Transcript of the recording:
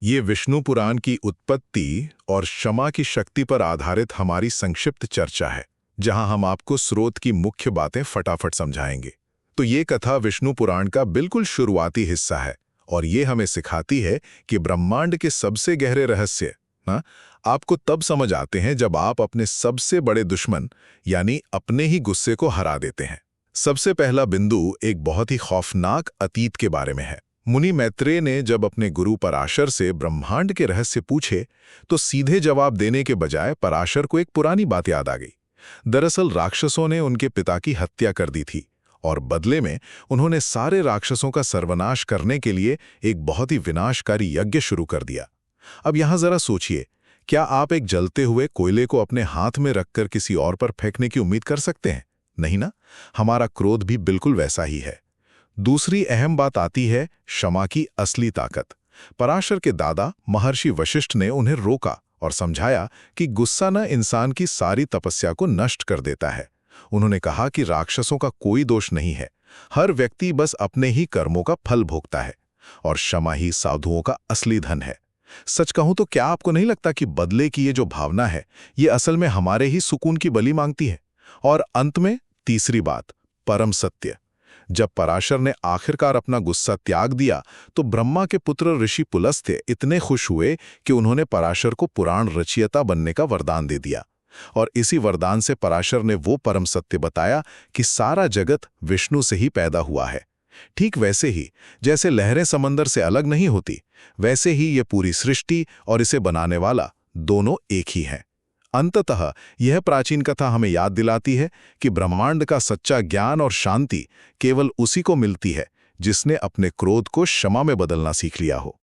ये विष्णु पुराण की उत्पत्ति और क्षमा की शक्ति पर आधारित हमारी संक्षिप्त चर्चा है, जहां हम आपको स्रोत की मुख्य बातें फटाफट समझाएंगे। तो ये कथा विष्णु पुराण का बिल्कुल शुरुआती हिस्सा है और ये हमें सिखाती है कि ब्रह्मांड के सबसे गहरे रहस्य आपको तब समझ आते हैं जब आप अपने सबसे बड़े दुश्मन यानी अपने ही गुस्से को हरा देते हैं। सबसे पहला बिंदु एक बहुत ही खौफनाक अतीत के बारे में है। मुनि मैत्रेय ने जब अपने गुरु पराशर से ब्रह्मांड के रहस्य पूछे तो सीधे जवाब देने के बजाय पराशर को एक पुरानी बात याद आ गई। दरअसल राक्षसों ने उनके पिता की हत्या कर दी थी और बदले में उन्होंने सारे राक्षसों का सर्वनाश करने के लिए एक बहुत ही विनाशकारी यज्ञ शुरू कर दिया। अब यहां जरा सोचिए, क्या आप एक जलते हुए कोयले को अपने हाथ में रखकर किसी और पर फेंकने की उम्मीद कर सकते हैं? नहीं ना। हमारा क्रोध भी बिल्कुल वैसा ही है। दूसरी अहम बात आती है क्षमा की असली ताकत। पराशर के दादा महर्षि वशिष्ठ ने उन्हें रोका और समझाया कि गुस्सा न इंसान की सारी तपस्या को नष्ट कर देता है। उन्होंने कहा कि राक्षसों का कोई दोष नहीं है, हर व्यक्ति बस अपने ही कर्मों का फल भोगता है और क्षमा ही साधुओं का असली धन है। सच कहूं तो क्या आपको नहीं लगता कि बदले की ये जो भावना है, ये असल में हमारे ही सुकून की बलि मांगती है? और अंत में तीसरी बात, परम सत्य। जब पराशर ने आखिरकार अपना गुस्सा त्याग दिया तो ब्रह्मा के पुत्र ऋषि पुलस्त्य इतने खुश हुए कि उन्होंने पराशर को पुराण रचयिता बनने का वरदान दे दिया। और इसी वरदान से पराशर ने वो परम सत्य बताया कि सारा जगत विष्णु से ही पैदा हुआ है। ठीक वैसे ही जैसे लहरें समंदर से अलग नहीं होती, वैसे ही ये पूरी सृष्टि और इसे बनाने वाला दोनों एक ही हैं। अंततः यह प्राचीन कथा हमें याद दिलाती है कि ब्रह्मांड का सच्चा ज्ञान और शांति केवल उसी को मिलती है जिसने अपने क्रोध को क्षमा में बदलना सीख लिया हो।